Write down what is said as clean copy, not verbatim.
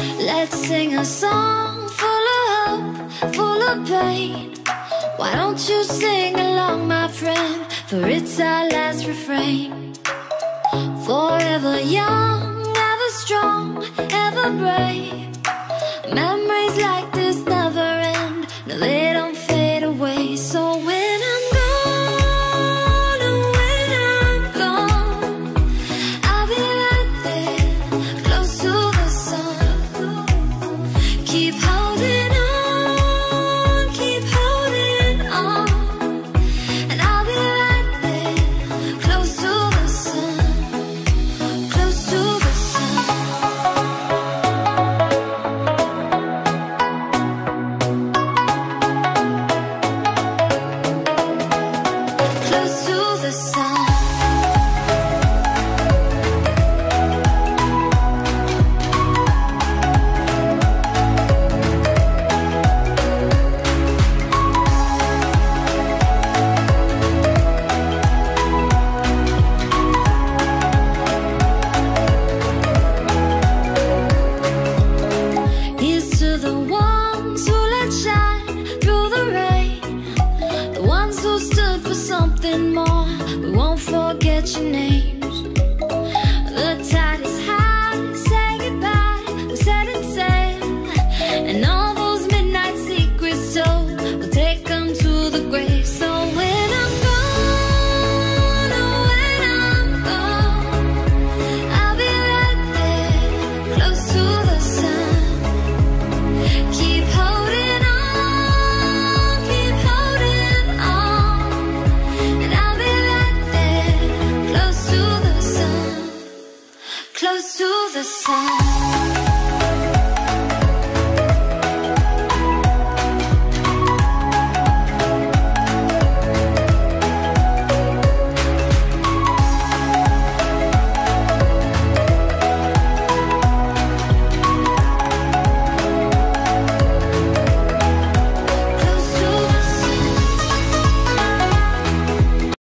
Let's sing a song full of hope, full of pain. Why don't you sing along, my friend? For it's our last refrain. Forever young, ever strong, ever brave.